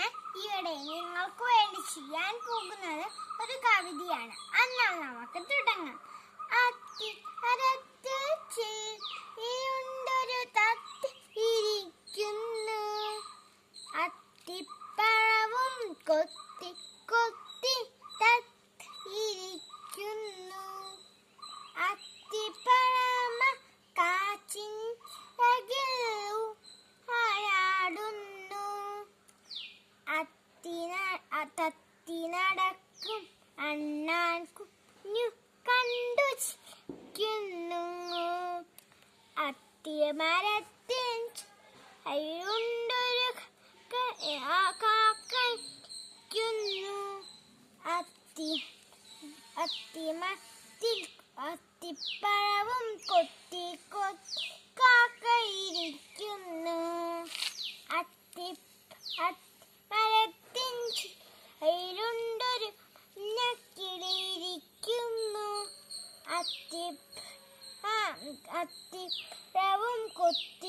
ഞാൻ ഇവിടെ നിങ്ങൾക്ക് വേണ്ടി ചെയ്യാൻ പോകുന്നത് ഒരു കവിതയാണ്. എന്നാൽ നമുക്ക് തുടങ്ങാം. അത്തിമരത്തിൽ ചിരിയുണ്ടൊരു തത്ത ഇരിക്കുന്നു, അത്തിപ്പഴവും കൊത്തി കൊത്തി തത്ത ഇരിക്കുന്നു. അത്തിപ്പഴമ കാച്ചിൻ ആയാടുന്നു, തത്തി നടക്കും അണ്ണാൻ കുഞ്ഞു കണ്ടു ചിരിക്കുന്നു. അത്തിമരത്തിൽ ഉണ്ടൊരു കാക്കയ്ക്കുന്നു, അത്തിപ്പഴവും കൊത്തി കൊത്തി കാക്കയിരിക്കുന്നു. മരത്തിൻ അതിലുണ്ടൊരു കിളിയിരിക്കുന്നു, അത്തിപ്പഴവും കൊത്തി